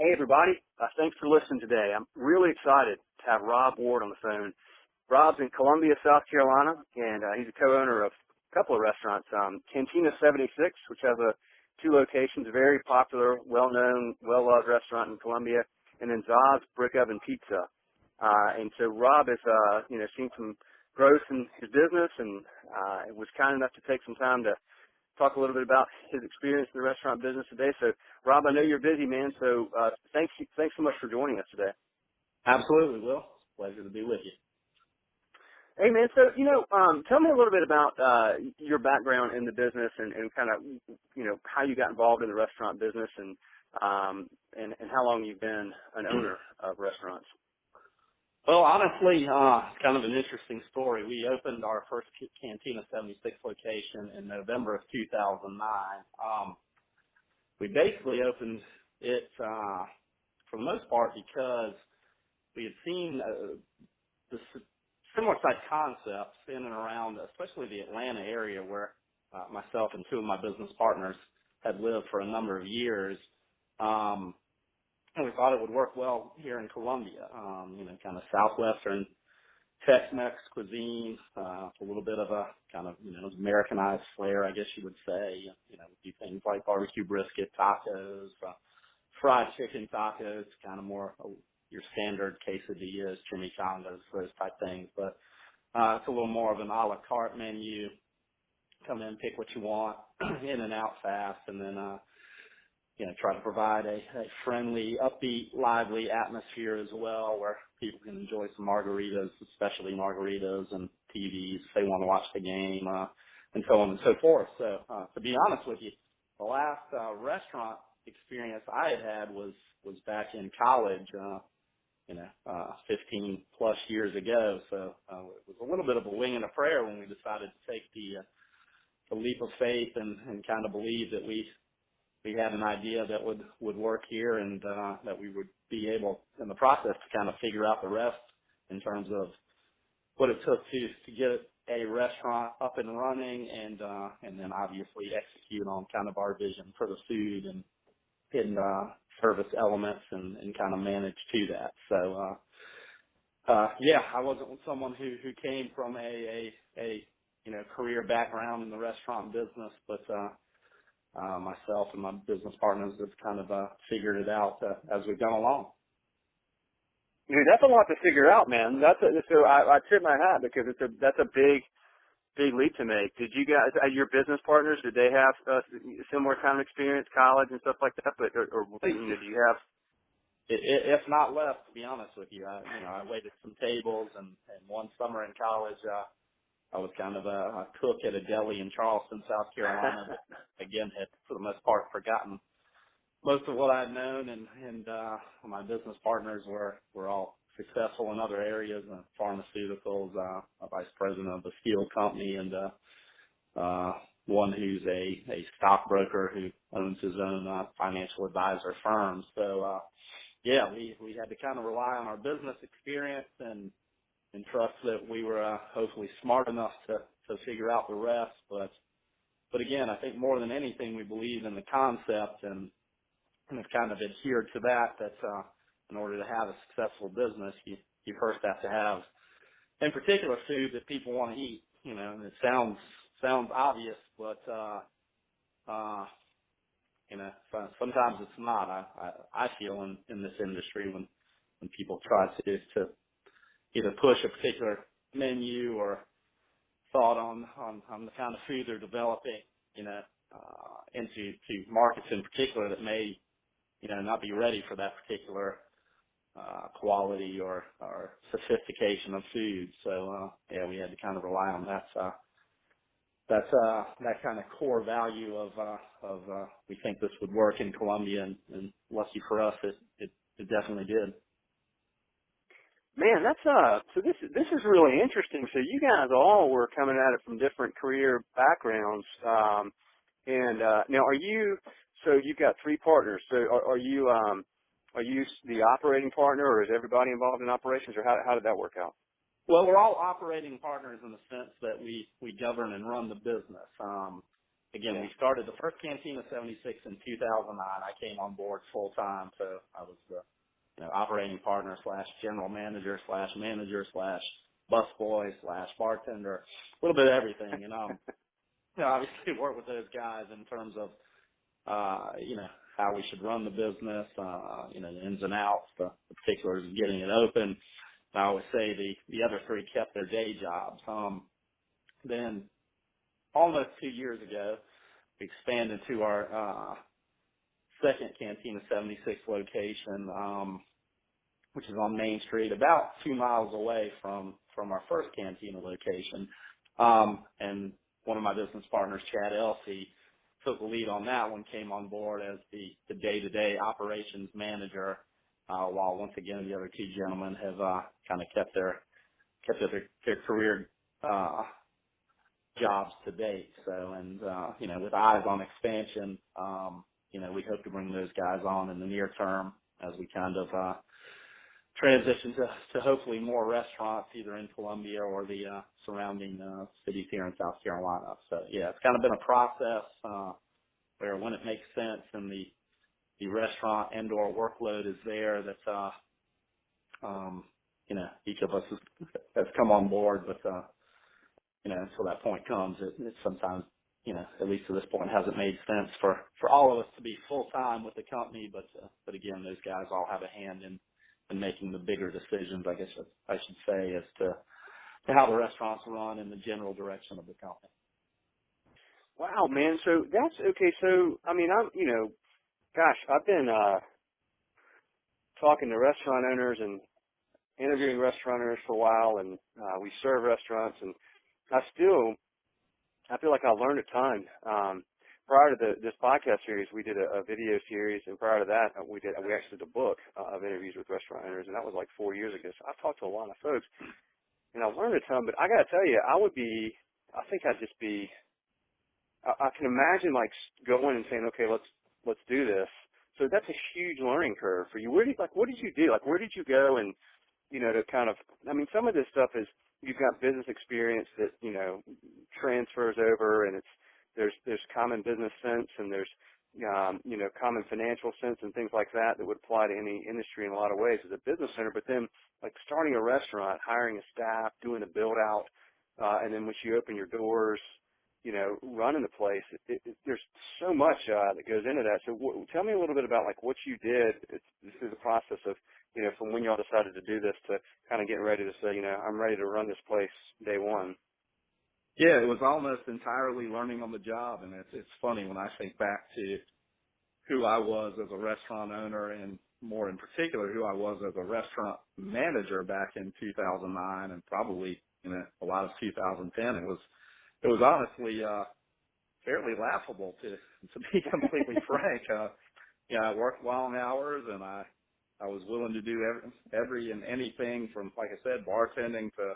Hey, everybody. Thanks for listening today. I'm really excited to have Rob Ward on the phone. Rob's in Columbia, South Carolina, and he's a co-owner of a couple of restaurants, Cantina 76, which has two locations, a very popular, well-known, well-loved restaurant in Columbia, and then Zod's Brickoven Pizza. And so Rob has, seen some growth in his business and was kind enough to take some time to talk a little bit about his experience in the restaurant business today. So, Rob, I know you're busy, man, so thanks so much for joining us today. Absolutely, Will. Pleasure to be with you. Hey, man, so, tell me a little bit about your background in the business and kind of, how you got involved in the restaurant business and how long you've been an owner of restaurants. Well, honestly, it's kind of an interesting story. We opened our first Cantina 76 location in November of 2009. We basically opened it for the most part because we had seen the similar type concepts in and around, especially the Atlanta area where myself and two of my business partners had lived for a number of years. And we thought it would work well here in Columbia, kind of southwestern Tex-Mex cuisine, a little bit of a kind of, Americanized flair, I guess you would say. Do things like barbecue brisket tacos, fried chicken tacos, kind of more your standard quesadillas, chimichangas, those type things. But it's a little more of an a la carte menu. Come in, pick what you want, in and out fast, and then try to provide a friendly, upbeat, lively atmosphere as well where people can enjoy some margaritas, especially margaritas and TVs if they want to watch the game, and so on and so forth. So to be honest with you, the last restaurant experience I had was back in college, 15 plus years ago. So it was a little bit of a wing and a prayer when we decided to take the leap of faith and kind of believe that we had an idea that would work here and that we would be able in the process to kind of figure out the rest in terms of what it took to get a restaurant up and running and then obviously execute on kind of our vision for the food and hidden service elements and kind of manage to that. So I wasn't someone who came from a career background in the restaurant business, but myself and my business partners have kind of figured it out as we've gone along. Dude, that's a lot to figure out, man. So I tip my hat because that's a big leap to make. Did you guys, your business partners, did they have a similar kind of experience, college and stuff like that? But or did you have? If not less, to be honest with you, I waited some tables and one summer in college. I was kind of a cook at a deli in Charleston, South Carolina, but again, had for the most part forgotten most of what I'd known, and my business partners were all successful in other areas, pharmaceuticals, a vice president of a steel company, and one who's a stockbroker who owns his own financial advisor firm. So, we had to kind of rely on our business experience and trust that we were hopefully smart enough to figure out the rest. But again, I think more than anything, we believe in the concept and have kind of adhered to that. That in order to have a successful business, you first have to have, in particular, food that people want to eat. And it sounds obvious, but sometimes it's not. I feel in this industry when people try to either push a particular menu or thought on the kind of food they're developing, into markets in particular that may, not be ready for that particular quality or sophistication of food. So we had to kind of rely on that kind of core value of we think this would work in Columbia, and lucky for us, it definitely did. Man, that's so this is really interesting. So you guys all were coming at it from different career backgrounds, and now so you've got three partners. So are you the operating partner, or is everybody involved in operations, or how did that work out? Well, we're all operating partners in the sense that we govern and run the business. again, we started the first Cantina 76 in 2009. I came on board full time, so I was the operating partner / general manager / manager / busboy / bartender, a little bit of everything. And obviously work with those guys in terms of how we should run the business, the ins and outs, the particulars of getting it open. I always say the other three kept their day jobs. Then almost 2 years ago, we expanded to our second Cantina 76 location, which is on Main Street, about 2 miles away from our first Cantina location. And one of my business partners, Chad Elsey, took the lead on that one, came on board as the day-to-day operations manager, while once again the other two gentlemen have kind of kept their career jobs to date. So, and with eyes on expansion, we hope to bring those guys on in the near term as we kind of transition to hopefully more restaurants either in Columbia or the surrounding cities here in South Carolina. So yeah, it's kind of been a process where when it makes sense and the restaurant and or workload is there, that each of us has come on board, but until that point comes, it sometimes at least to this point hasn't made sense for all of us to be full time with the company, but again, those guys all have a hand in making the bigger decisions, I guess I should say, as to how the restaurants run and the general direction of the company. Wow, man. So that's okay. So, I mean, I've been talking to restaurant owners and interviewing restaurant owners for a while, and we serve restaurants, and I feel like I learned a ton. Prior to this podcast series, we did a video series, and prior to that, we actually did a book of interviews with restaurant owners, and that was like 4 years ago. So I've talked to a lot of folks, and I've learned a ton. But I got to tell you, I can imagine like going and saying, okay, let's do this. So that's a huge learning curve for you. What did you do? Like, where did you go? And to kind of, I mean, some of this stuff is you've got business experience that transfers over, and there's common business sense, and there's common financial sense and things like that would apply to any industry in a lot of ways as a business owner. But then, like starting a restaurant, hiring a staff, doing a build out, and then once you open your doors, running the place, there's so much that goes into that. So tell me a little bit about like what you did through the process of, from when y'all decided to do this to kind of getting ready to say, I'm ready to run this place day one. Yeah, it was almost entirely learning on the job, and it's funny when I think back to who I was as a restaurant owner, and more in particular who I was as a restaurant manager back in 2009 and probably a lot of 2010. It was honestly fairly laughable to be completely frank. I worked long hours, and I was willing to do every and anything from, like I said, bartending to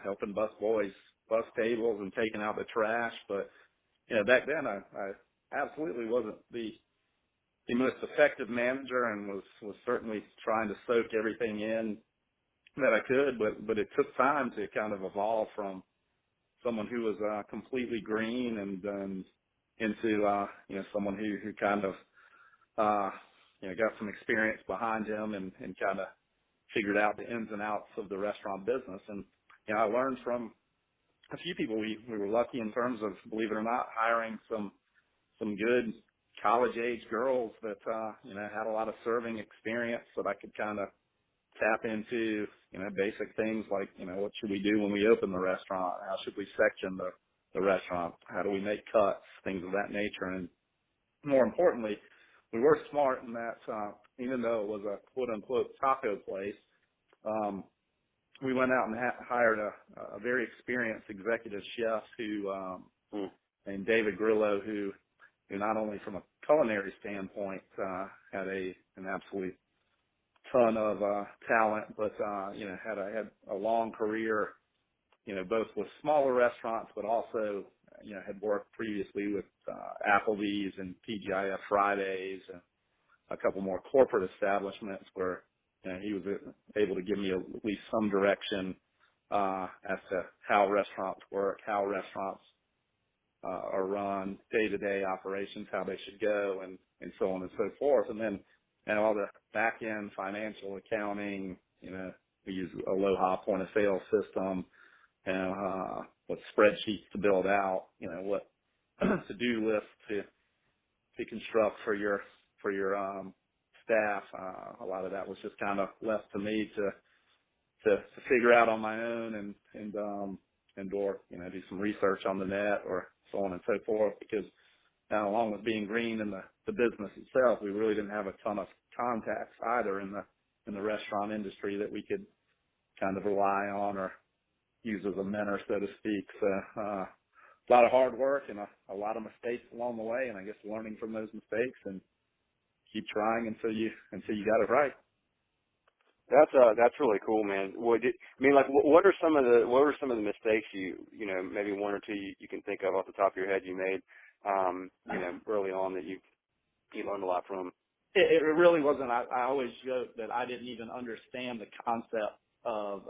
helping busboys bus tables and taking out the trash. But back then I absolutely wasn't the most effective manager, and was certainly trying to soak everything in that I could. But it took time to kind of evolve from someone who was completely green and into someone who kind of got some experience behind him and kind of figured out the ins and outs of the restaurant business. And I learned from a few people. We were lucky in terms of, believe it or not, hiring some good college age girls that had a lot of serving experience that I could kind of tap into, basic things like, what should we do when we open the restaurant? How should we section the restaurant? How do we make cuts? Things of that nature. And more importantly, we were smart in that, even though it was a quote unquote taco place, we went out and hired a very experienced executive chef named David Grillo, who not only from a culinary standpoint, had an absolute ton of talent, but had a long career, both with smaller restaurants, but also had worked previously with Applebee's and TGIF Fridays and a couple more corporate establishments where he was able to give me at least some direction as to how restaurants work, how restaurants are run, day-to-day operations, how they should go, and so on and so forth. And then, all the back-end financial accounting, we use Aloha point of sale system, what spreadsheets to build out, what to-do lists to construct for your staff. A lot of that was just kind of left to me to figure out on my own or do some research on the net or so on and so forth, because along with being green in the business itself, we really didn't have a ton of contacts either in the restaurant industry that we could kind of rely on or use as a mentor, so to speak. So a lot of hard work and a lot of mistakes along the way, and I guess learning from those mistakes and keep trying until you got it right. That's really cool, man. What were some of the mistakes maybe one or two you can think of off the top of your head you made early on that you learned a lot from? It really wasn't. I always joke that I didn't even understand the concept of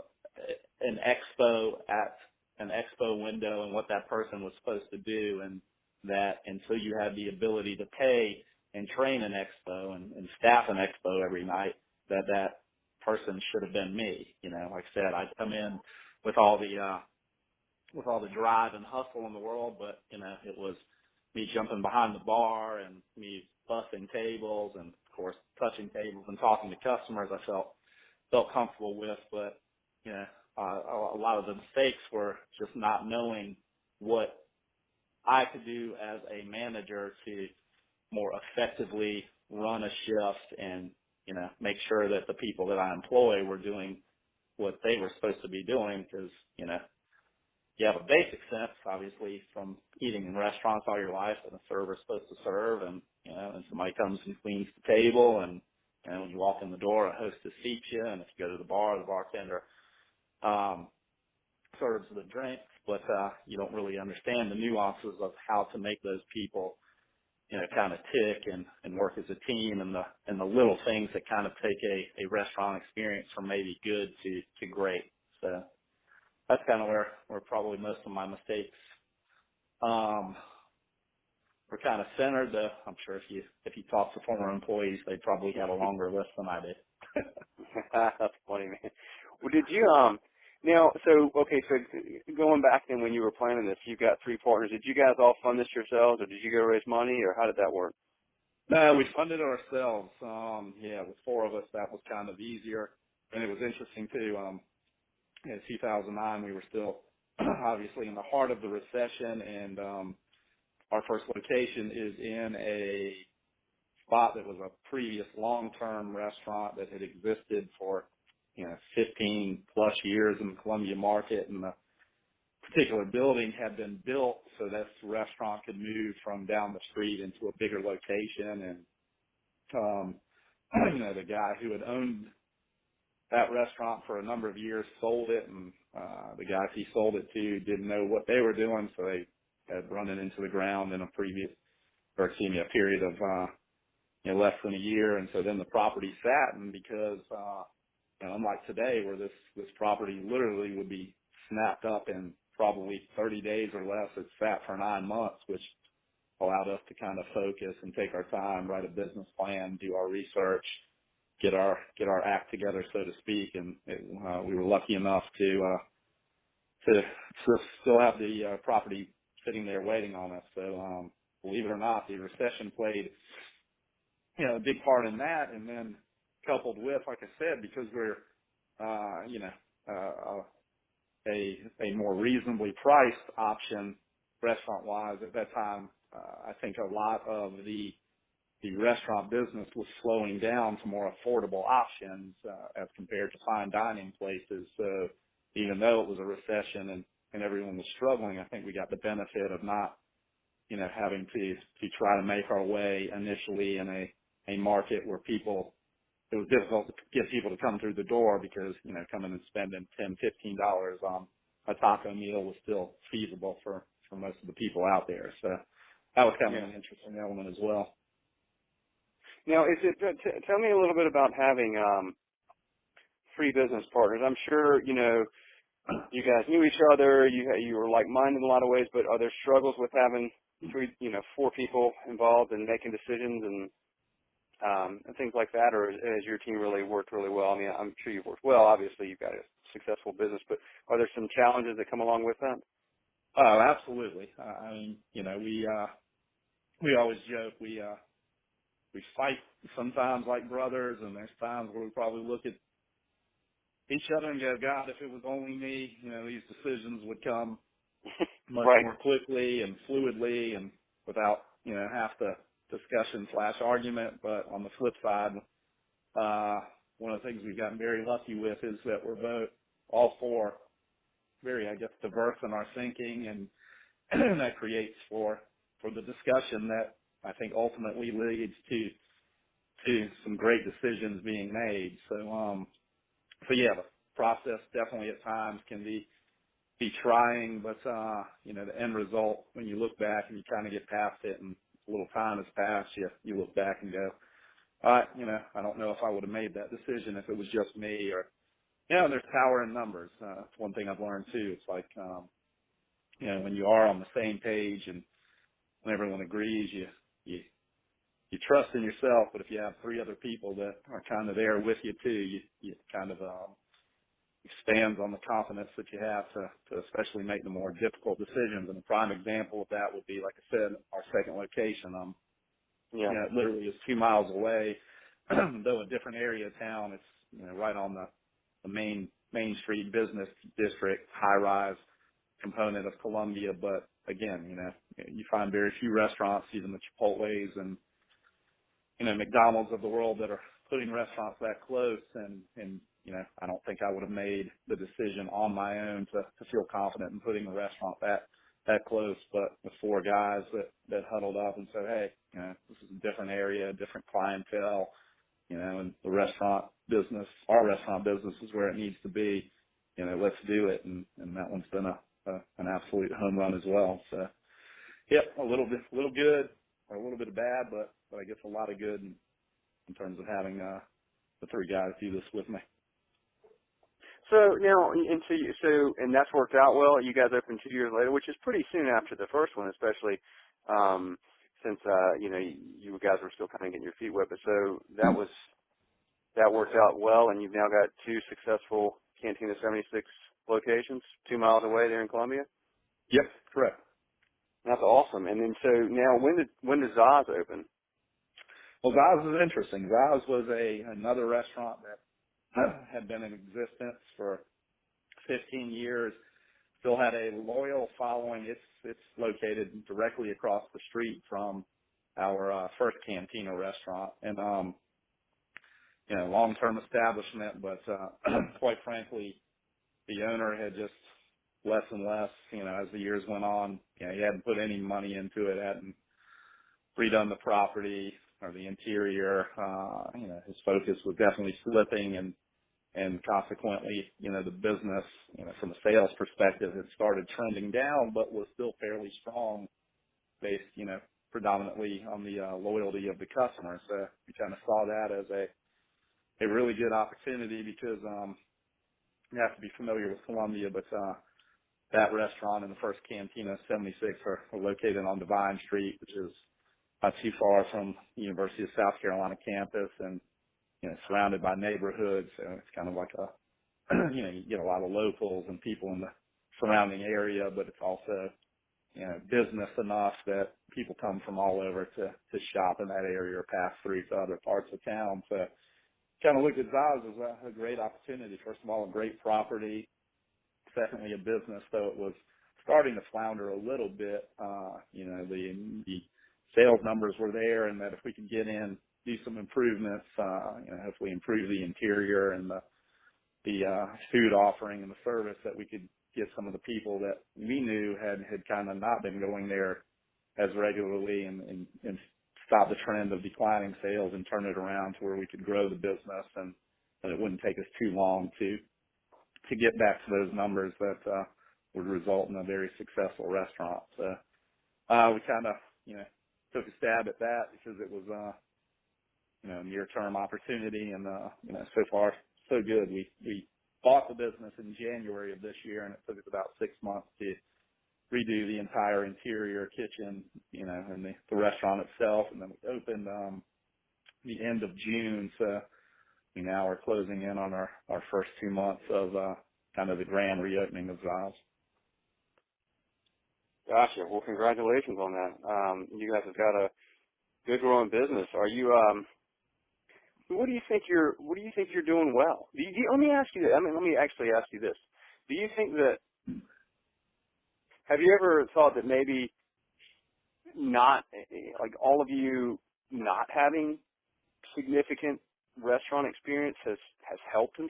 an expo at an expo window and what that person was supposed to do, and that until you had the ability to pay and train an expo and staff an expo every night, that person should have been me. Like I said, I come in with all the drive and hustle in the world, but it was me jumping behind the bar and me bussing tables and of course touching tables and talking to customers I felt comfortable with, but a lot of the mistakes were just not knowing what I could do as a manager to more effectively run a shift and make sure that the people that I employ were doing what they were supposed to be doing, because you have a basic sense, obviously, from eating in restaurants all your life, that a server's supposed to serve, and and somebody comes and cleans the table, and when you walk in the door, a hostess seats you, and if you go to the bartender serves the drinks, but you don't really understand the nuances of how to make those people kind of tick and work as a team, and the little things that kind of take a restaurant experience from maybe good to great. So that's kind of where probably most of my mistakes were kind of centered. I'm sure if you talk to former employees, they probably have a longer list than I did. That's funny, man. Well, did you so going back then when you were planning this, you've got three partners. Did you guys all fund this yourselves, or did you go raise money, or how did that work? No, we funded it ourselves. With four of us, that was kind of easier, and it was interesting too. In 2009, we were still obviously in the heart of the recession, and our first location is in a spot that was a previous long-term restaurant that had existed for 15 plus years in the Columbia market, and the particular building had been built so this restaurant could move from down the street into a bigger location. And the guy who had owned that restaurant for a number of years sold it, and the guys he sold it to didn't know what they were doing, so they had run it into the ground in a period of less than a year. And so then the property sat, and because unlike today where this property literally would be snapped up in probably 30 days or less, it sat for 9 months, which allowed us to kind of focus and take our time, write a business plan, do our research, get our act together, so to speak. And we were lucky enough to still have the property sitting there waiting on us. So believe it or not, the recession played a big part in that. And then coupled with, like I said, because we're a more reasonably priced option restaurant wise at that time, I think a lot of the restaurant business was slowing down to more affordable options as compared to fine dining places. So even though it was a recession and everyone was struggling, I think we got the benefit of not having to try to make our way initially in a market where it was difficult to get people to come through the door, because, coming and spending $10, $15 on a taco meal was still feasible for most of the people out there. So that was kind of an interesting element as well. Now, tell me a little bit about having three business partners. I'm sure, you guys knew each other. You were like-minded in a lot of ways, but are there struggles with having four people involved in making decisions and things like that, or has your team really worked really well? I mean, I'm sure you've worked well. Obviously, you've got a successful business, but are there some challenges that come along with that? Oh, absolutely. I mean, we always joke we fight sometimes like brothers, and there's times where we probably look at each other and go, God, if it was only me, these decisions would come much Right. more quickly and fluidly and without, half the discussion / argument. But on the flip side, one of the things we've gotten very lucky with is that we're all four very, I guess, diverse in our thinking, and that creates for the discussion that I think ultimately leads to some great decisions being made. So yeah, the process definitely at times can be trying, but the end result, when you look back and you kind of get past it and a little time has passed, you look back and go, all right, I don't know if I would have made that decision if it was just me, or there's power in numbers. It's one thing I've learned too. It's like when you are on the same page and when everyone agrees, you trust in yourself, but if you have three other people that are kind of there with you too, you kind of expands on the confidence that you have to especially make the more difficult decisions. And a prime example of that would be, like I said, our second location. It literally is 2 miles away, though a different area of town. It's right on the main street business district, high rise component of Columbia. But again, you find very few restaurants, even the Chipotle's and McDonald's of the world, that are putting restaurants that close, and I don't think I would have made the decision on my own to feel confident in putting a restaurant that close. But with four guys that huddled up and said, hey, this is a different area, different clientele, and the our restaurant business is where it needs to be. Let's do it. And that one's been an absolute home run as well. So, yep, a little good, or a little bit of bad, but I guess a lot of good in terms of having the three guys do this with me. So now, and that's worked out well. You guys opened 2 years later, which is pretty soon after the first one, especially since you guys were still kind of getting your feet wet. But so that worked out well, and you've now got two successful Cantina 76 locations, 2 miles away there in Columbia. Yep, correct. That's awesome. And then so now, when does Zaz open? Well, Zaz is interesting. Zaz was another restaurant that had been in existence for 15 years, still had a loyal following. It's located directly across the street from our first Cantina restaurant, and long-term establishment, but quite frankly, the owner had just less and less, as the years went on. He hadn't put any money into it, hadn't redone the property or the interior. His focus was definitely slipping, and consequently, the business, from a sales perspective, had started trending down, but was still fairly strong based, predominantly on the loyalty of the customer. So we kind of saw that as a really good opportunity, because you have to be familiar with Columbia, but that restaurant and the first Cantina 76 are located on Divine Street, which is not too far from the University of South Carolina campus, and surrounded by neighborhoods. So it's kind of like you get a lot of locals and people in the surrounding area, but it's also, business enough that people come from all over to shop in that area or pass through to other parts of town. So kind of looked at Zaz as a great opportunity. First of all, a great property. Secondly, a business, though it was starting to flounder a little bit. The sales numbers were there, and that if we could get in, do some improvements, hopefully improve the interior and the food offering and the service, that we could get some of the people that we knew had kind of not been going there as regularly, and stop the trend of declining sales and turn it around to where we could grow the business, and it wouldn't take us too long to get back to those numbers that would result in a very successful restaurant. So we kind of took a stab at that because it was a near-term opportunity, and so far so good. We bought the business in January of this year, and it took us about 6 months to redo the entire interior kitchen, and the restaurant itself. And then we opened the end of June, so we now are closing in on our first 2 months of kind of the grand reopening of Zaz. Gotcha. Well, congratulations on that. You guys have got a good growing business. Are you? What do you think you're doing well? Let me ask you. Let me actually ask you this. Do you think that? Have you ever thought that maybe not, like all of you not having significant restaurant experience has helped in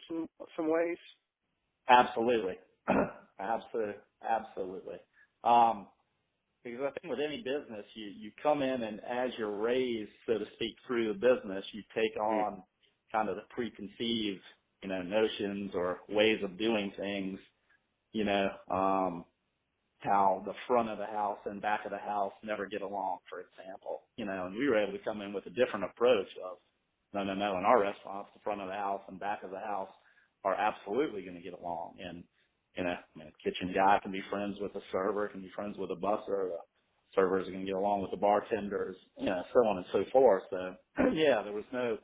some ways? Absolutely. Absolutely. Because I think with any business, you come in, and as you're raised, so to speak, through the business, you take on kind of the preconceived, notions or ways of doing things, how the front of the house and back of the house never get along, for example, and we were able to come in with a different approach of, no, in our restaurants, the front of the house and back of the house are absolutely going to get along. And, a kitchen guy can be friends with a server, can be friends with a busser, the servers are going to get along with the bartenders, so on and so forth. So, yeah, there was no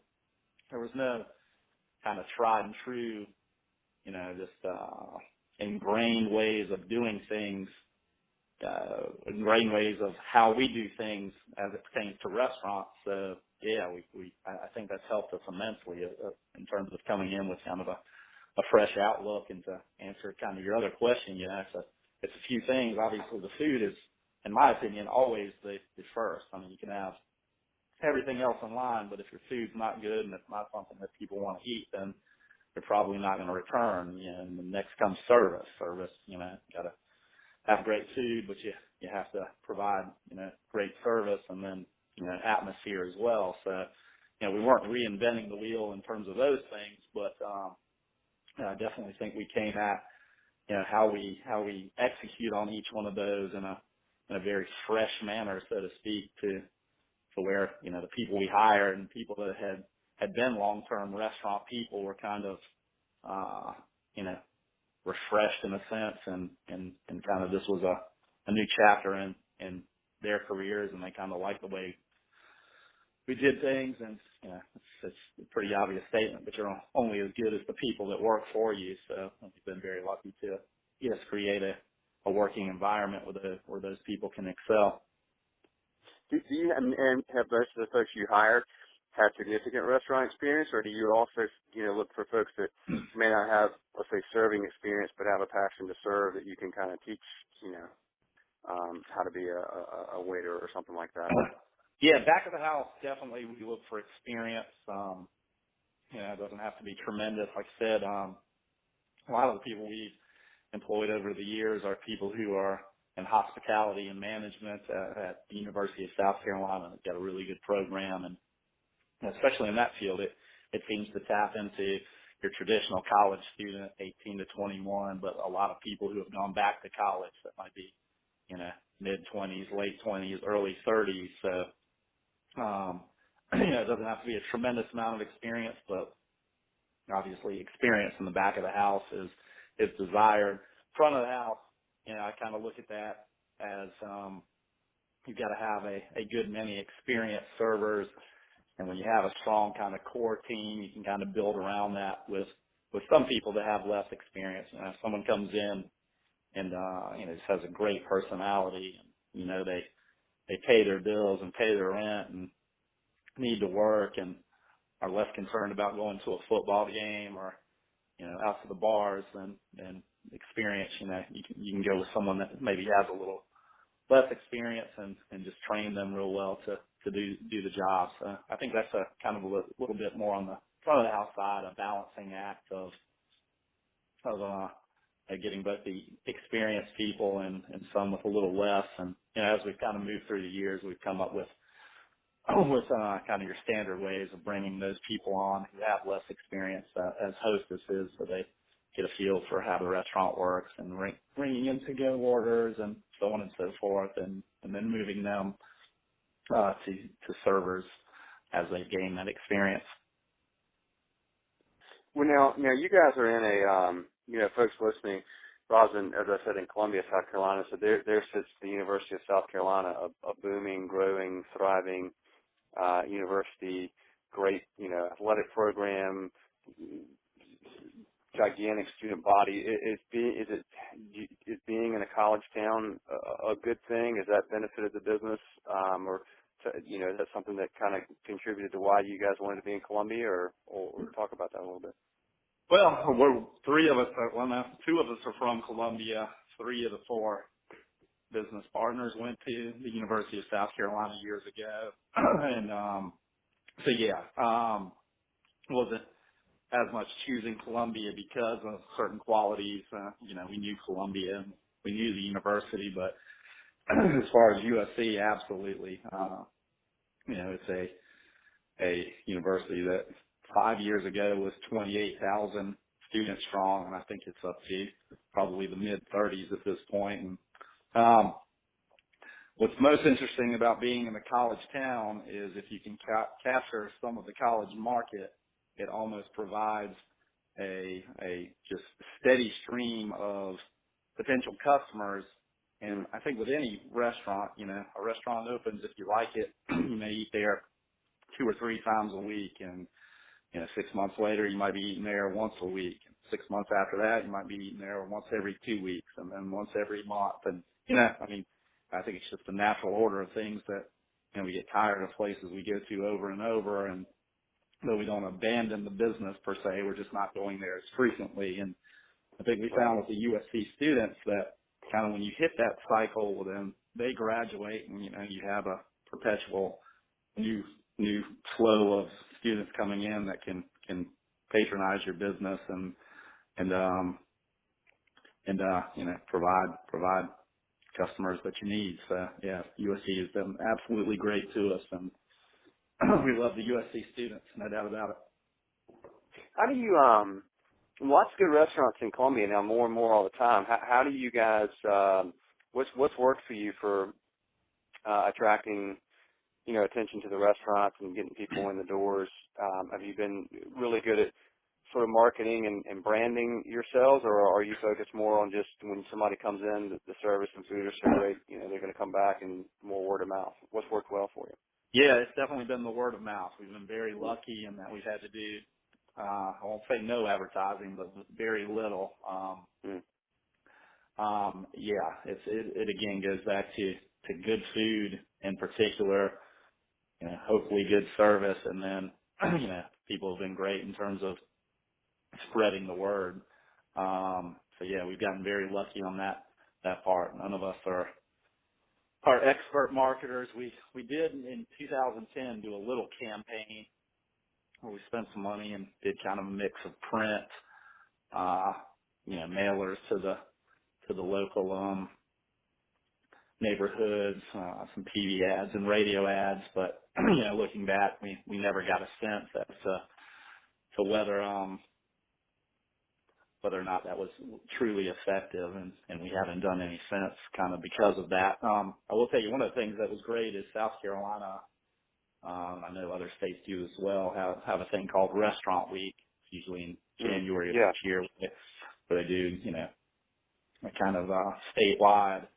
kind of tried and true, just ingrained ways of doing things, ingrained ways of how we do things as it pertains to restaurants. So, yeah, I think that's helped us immensely in terms of coming in with kind of a fresh outlook. And to answer kind of your other question, it's a few things. Obviously, the food is, in my opinion, always the first. You can have everything else in line, but if your food's not good and it's not something that people want to eat, then you're probably not going to return. And the next comes service. Got to have great food, but you have to provide, great service, and then, atmosphere as well. So, we weren't reinventing the wheel in terms of those things, but, I definitely think we came at, how we execute on each one of those in a very fresh manner, so to speak, to where, the people we hired and people that had been long-term restaurant people were kind of, refreshed in a sense, and kind of this was a new chapter in their careers, and they kind of liked the way we did things. And it's a pretty obvious statement, but you're only as good as the people that work for you. So we've been very lucky to create a working environment where those people can excel. Do you and have most of the folks you hired had significant restaurant experience, or do you also look for folks that may not have, let's say, serving experience but have a passion to serve, that you can kind of teach how to be a waiter or something like that? Yeah, back of the house, definitely we look for experience. It doesn't have to be tremendous. Like I said, a lot of the people we've employed over the years are people who are in hospitality and management at the University of South Carolina. They've got a really good program, and especially in that field, it seems to tap into your traditional college student, 18 to 21, but a lot of people who have gone back to college that might be, mid-20s, late 20s, early 30s. So, it doesn't have to be a tremendous amount of experience, but obviously experience in the back of the house is desired. Front of the house, I kind of look at that as you've got to have a good many experienced servers. And when you have a strong kind of core team, you can kind of build around that with some people that have less experience. If someone comes in and, just has a great personality, and, they pay their bills and pay their rent and need to work and are less concerned about going to a football game or, out to the bars, and experience, you can go with someone that maybe has a little less experience and just train them real well to do the job. So I think that's a kind of a little bit more on the front of the house side, a balancing act of getting both the experienced people and some with a little less. And as we've kind of moved through the years, we've come up with kind of your standard ways of bringing those people on who have less experience as hostesses, so they get a feel for how the restaurant works, and bringing in to-go orders and so on and so forth, and then moving them to servers as they gain that experience. Well, now you guys are in a, folks listening, Robin, as I said, in Columbia, South Carolina. So there sits the University of South Carolina, a booming, growing, thriving university, great, athletic program, gigantic student body. Is being in a college town a good thing? Has that benefited the business, or is that something that kind of contributed to why you guys wanted to be in Columbia, or talk about that a little bit? Well, we're three of us. Well, now two of us are from Columbia. Three of the four business partners went to the University of South Carolina years ago, and so yeah, wasn't as much choosing Columbia because of certain qualities. We knew Columbia and we knew the university, but as far as USC, absolutely. It's a university that 5 years ago was 28,000 students strong, and I think it's up to probably the mid-30s at this point. And what's most interesting about being in a college town is if you can capture some of the college market, it almost provides a just steady stream of potential customers. And I think with any restaurant, a restaurant opens if you like it, you may eat there 2 or 3 times a week, and 6 months later you might be eating there once a week. 6 months after that you might be eating there once every 2 weeks, and then once every month. And I think it's just the natural order of things that we get tired of places we go to over and over, and though we don't abandon the business per se, we're just not going there as frequently. And I think we found with the USC students that kind of when you hit that cycle, well, then they graduate, and you have a perpetual new flow of students coming in that can patronize your business and provide customers that you need. So yeah, USC has been absolutely great to us, and we love the USC students, no doubt about it. How do you lots of good restaurants in Columbia now, more and more all the time. How do you guys what's worked for you for attracting attention to the restaurants and getting people in the doors? Have you been really good at sort of marketing and branding yourselves, or are you focused more on just when somebody comes in, the service and food are so great, they're going to come back, and more word of mouth? What's worked well for you? Yeah, it's definitely been the word of mouth. We've been very lucky in that we've had to do, I won't say no advertising, but very little. Yeah, it again goes back to good food in particular, hopefully good service, and then, people have been great in terms of spreading the word. So yeah, we've gotten very lucky on that part. None of us are expert marketers. We did in 2010 do a little campaign where we spent some money and did kind of a mix of print, mailers to the local neighborhoods, some TV ads and radio ads. But looking back, we never got a sense as to whether or not that was truly effective, and we haven't done any since kind of because of that. I will tell you, one of the things that was great is South Carolina, I know other states do as well, have a thing called Restaurant Week. It's usually in January of each year, where they do, a kind of statewide,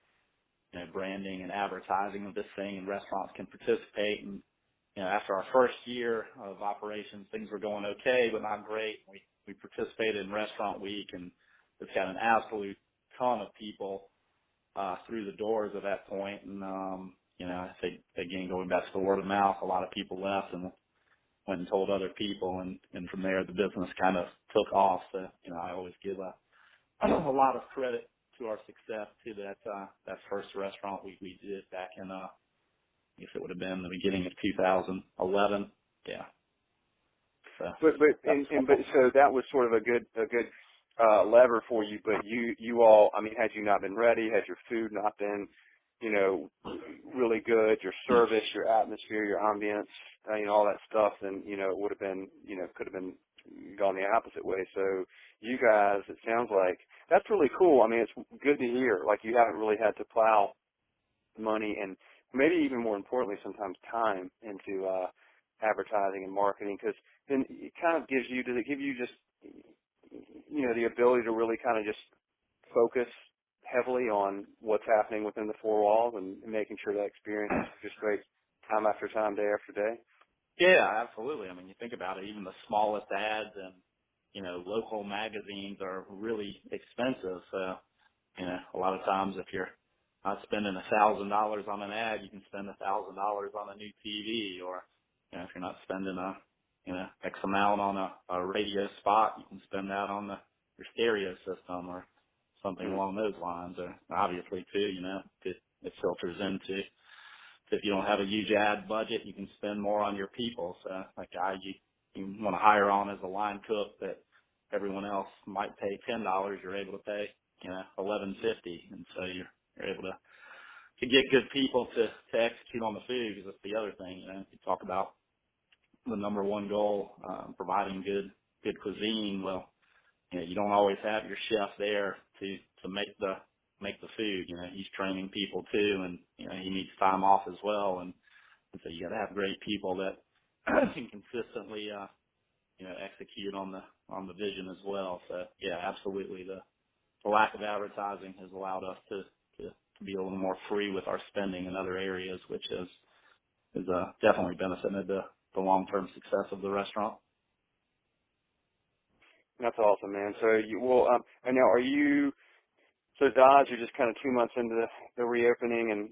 branding and advertising of this thing, and restaurants can participate. And after our first year of operations, things were going okay, but not great. We participated in Restaurant Week, and it's got an absolute ton of people through the doors at that point. And I think, again, going back to the word of mouth, a lot of people left and went and told other people, and from there the business kind of took off. So I always give a lot of credit to our success to that first Restaurant Week we did back in I guess it would have been the beginning of 2011. Yeah. So, so that was sort of a good lever for you. But you all, had you not been ready, had your food not been, really good, your service, your atmosphere, your ambience, all that stuff, then it would have been, could have been gone the opposite way. So you guys, it sounds like that's really cool. It's good to hear. Like, you haven't really had to plow money and maybe even more importantly, sometimes time into advertising and marketing, because then it kind of gives you, does it give you just, the ability to really kind of just focus heavily on what's happening within the four walls and making sure that experience is just great time after time, day after day? Yeah, absolutely. I mean, you think about it, even the smallest ads and, local magazines are really expensive. So, a lot of times if you're not spending $1,000 on an ad, you can spend $1,000 on a new TV, or, if you're not spending X amount on a radio spot, you can spend that on your stereo system or something along those lines. Or obviously too, it filters into, if you don't have a huge ad budget, you can spend more on your people. So like guy you want to hire on as a line cook that everyone else might pay $10, you're able to pay, $11.50. And so you're able to get good people to execute on the food, because that's the other thing. You talk about the number one goal, providing good cuisine. Well, you don't always have your chef there to make the food. He's training people too, and he needs time off as well. And so you got to have great people that can consistently execute on the vision as well. So yeah, absolutely. The lack of advertising has allowed us to be a little more free with our spending in other areas, which has definitely benefited the long-term success of the restaurant. That's awesome, man. So and now so Dodge, you're just kind of 2 months into the reopening, and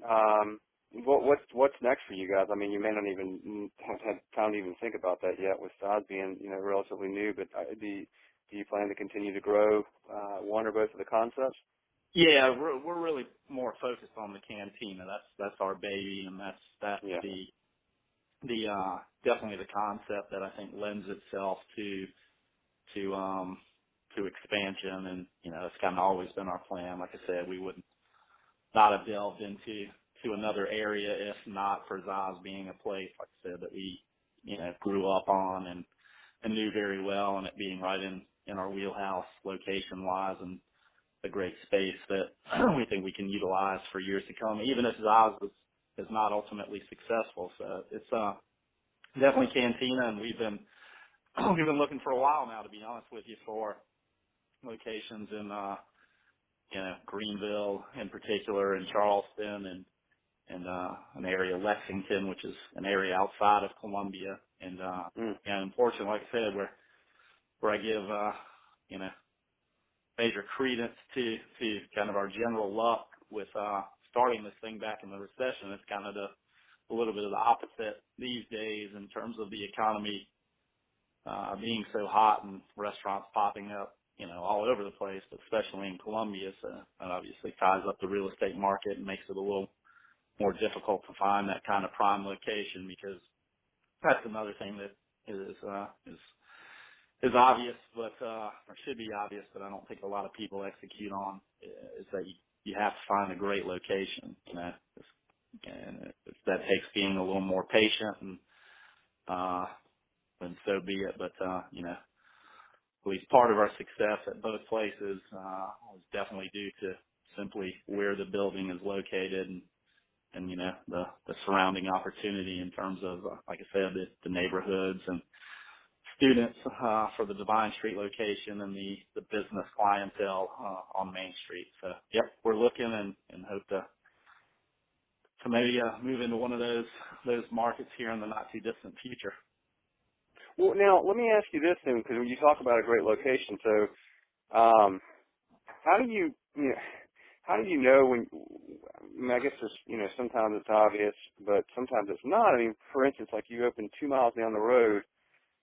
what's next for you guys? I mean, you may not even have had time to even think about that yet, with Dodge being relatively new. But do you plan to continue to grow one or both of the concepts? Yeah, we're really more focused on the Cantina. That's our baby, and that's Yeah. the definitely the concept that I think lends itself to expansion. And it's kind of always been our plan. Like I said, we would not have delved into another area if not for Zaz being a place, like I said, that we grew up on and knew very well, and it being right in our wheelhouse location wise, and a great space that we think we can utilize for years to come, even if Zaz is not ultimately successful. So it's definitely Cantina, and we've been looking for a while now, to be honest with you, for locations in Greenville in particular, in Charleston, and an area, Lexington, which is an area outside of Columbia. And unfortunately, like I said, where I give major credence to kind of our general luck with starting this thing back in the recession, it's kind of a little bit of the opposite these days in terms of the economy being so hot and restaurants popping up, all over the place, but especially in Columbia. So that obviously ties up the real estate market and makes it a little more difficult to find that kind of prime location, because that's another thing that is obvious, but or should be obvious, but I don't think a lot of people execute on, is that you have to find a great location. And that takes being a little more patient, and so be it. But at least part of our success at both places was definitely due to simply where the building is located, and the surrounding opportunity in terms of, like I said, the neighborhoods and students for the Divine Street location, and the business clientele on Main Street. So yep, we're looking and hope to maybe move into one of those markets here in the not too distant future. Well, now let me ask you this then, because when you talk about a great location, so how do you know when? I mean, I guess there's sometimes it's obvious, but sometimes it's not. I mean, for instance, like you opened 2 miles down the road,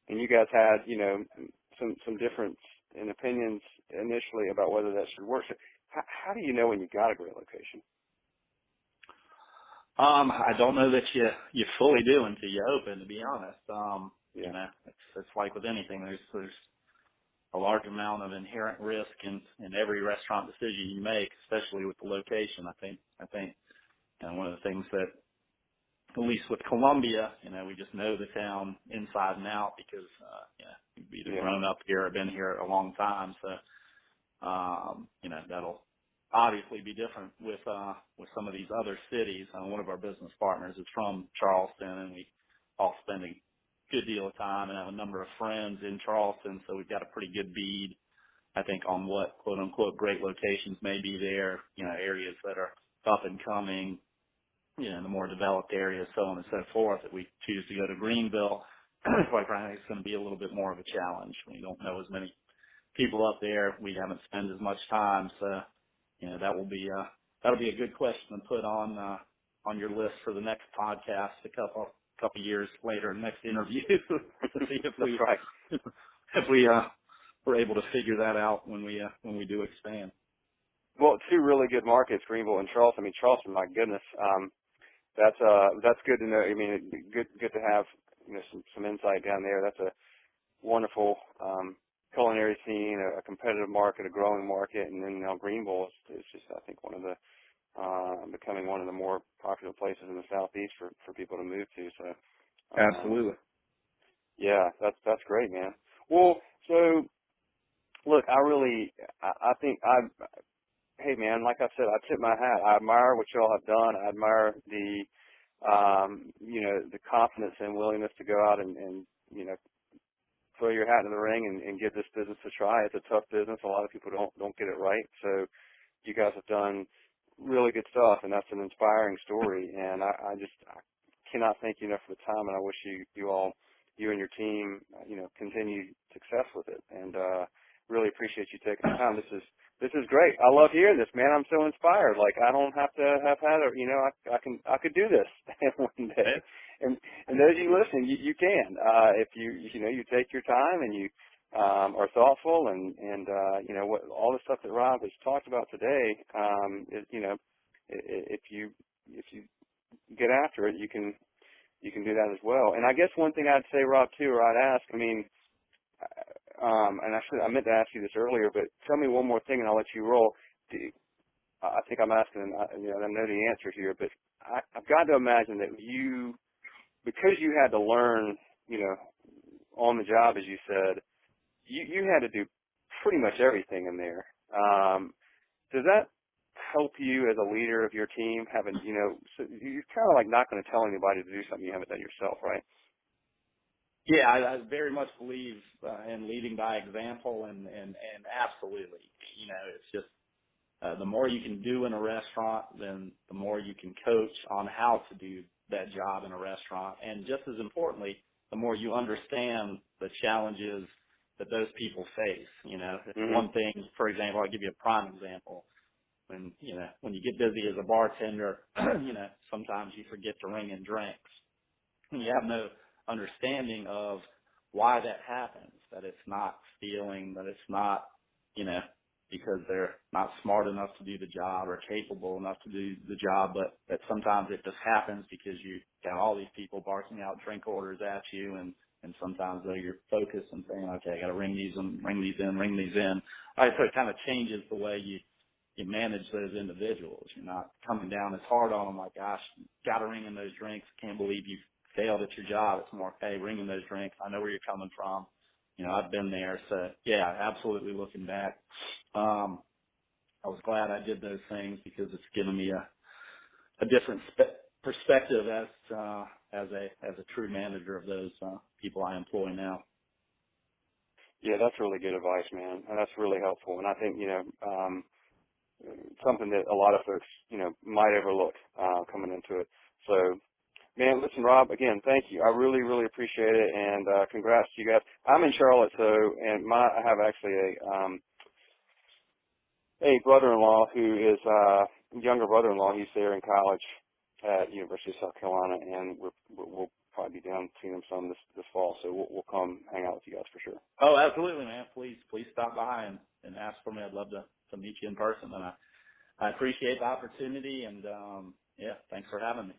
and you guys had some difference in opinions initially about whether that should work. So how do you know when you got a great location? I don't know that you fully do until you open, to be honest. It's like with anything. There's a large amount of inherent risk in every restaurant decision you make, especially with the location. I think one of the things that, at least with Columbia, we just know the town inside and out, because we've either grown up here or been here a long time. So that'll obviously be different with some of these other cities. One of our business partners is from Charleston, and we all spend a good deal of time and have a number of friends in Charleston, so we've got a pretty good bead I think on what quote unquote great locations may be there, areas that are up and coming, the more developed areas, so on and so forth, that we choose to go to Greenville. Quite frankly, it's going to be a little bit more of a challenge. We don't know as many people up there. We haven't spent as much time, so that'll be a good question to put on your list for the next podcast a couple years later, next interview, to see if we right. if we were able to figure that out when we do expand. Well, two really good markets, Greenville and Charleston. I mean, Charleston, my goodness, that's good to know. I mean, good to have some insight down there. That's a wonderful culinary scene, a competitive market, a growing market, and then Greenville is just, I think, one of the becoming one of the more popular places in the Southeast for people to move to. So, absolutely, yeah, that's great, man. Well, so look, I think hey, man, like I said, I tip my hat. I admire what y'all have done. I admire the the confidence and willingness to go out and throw your hat in the ring and give this business a try. It's a tough business. A lot of people don't get it right. So you guys have done really good stuff, and that's an inspiring story. And I cannot thank you enough for the time, and I wish you and your team, continued success with it. And really appreciate you taking the time. This is great. I love hearing this, man. I'm so inspired. Like, I don't have to have had it. I could do this one day. And those of you listening, you can. If you take your time and you are thoughtful and what all the stuff that Rob has talked about today, if you get after it, you can do that as well. And I guess one thing I'd say, Rob, too, or I'd ask, I mean, and I meant to ask you this earlier, but tell me one more thing and I'll let you roll. I think I'm asking, I know the answer here, but I've got to imagine that because you had to learn, on the job, as you said, you had to do pretty much everything in there. Does that help you as a leader of your team, having, so you're kind of like not going to tell anybody to do something you haven't done yourself, right? Yeah, I very much believe in leading by example, and absolutely, it's just the more you can do in a restaurant, then the more you can coach on how to do that job in a restaurant, and just as importantly, the more you understand the challenges that those people face. Mm-hmm. One thing, for example, I'll give you a prime example. When you get busy as a bartender, sometimes you forget to ring in drinks. You have no understanding of why that happens, that it's not stealing, that it's not, because they're not smart enough to do the job or capable enough to do the job, but that sometimes it just happens because you got all these people barking out drink orders at you, and sometimes you're focused and saying, okay, I got to ring these in. So it kind of changes the way you manage those individuals. You're not coming down as hard on them like, gosh, got to ring in those drinks. Can't believe you failed at your job. It's more, hey, ring in those drinks. I know where you're coming from. I've been there. So yeah, absolutely looking back. I was glad I did those things because it's given me a different perspective as a true manager of those people I employ now. Yeah, that's really good advice, man. And that's really helpful. And I think, something that a lot of folks, might overlook coming into it. So, man, listen, Rob, again, thank you. I really, really appreciate it, and congrats to you guys. I'm in Charlotte, and I have actually a brother-in-law who is younger brother-in-law. He's there in college at University of South Carolina, and we'll probably be down seeing him some this fall. So we'll come hang out with you guys for sure. Oh, absolutely, man. Please stop by and ask for me. I'd love to meet you in person, and I appreciate the opportunity, and yeah, thanks for having me.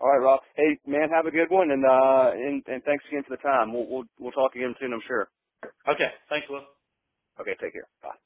All right, Rob. Hey, man, have a good one, and thanks again for the time. We'll talk again soon, I'm sure. Okay, thanks, Will. Okay, take care. Bye.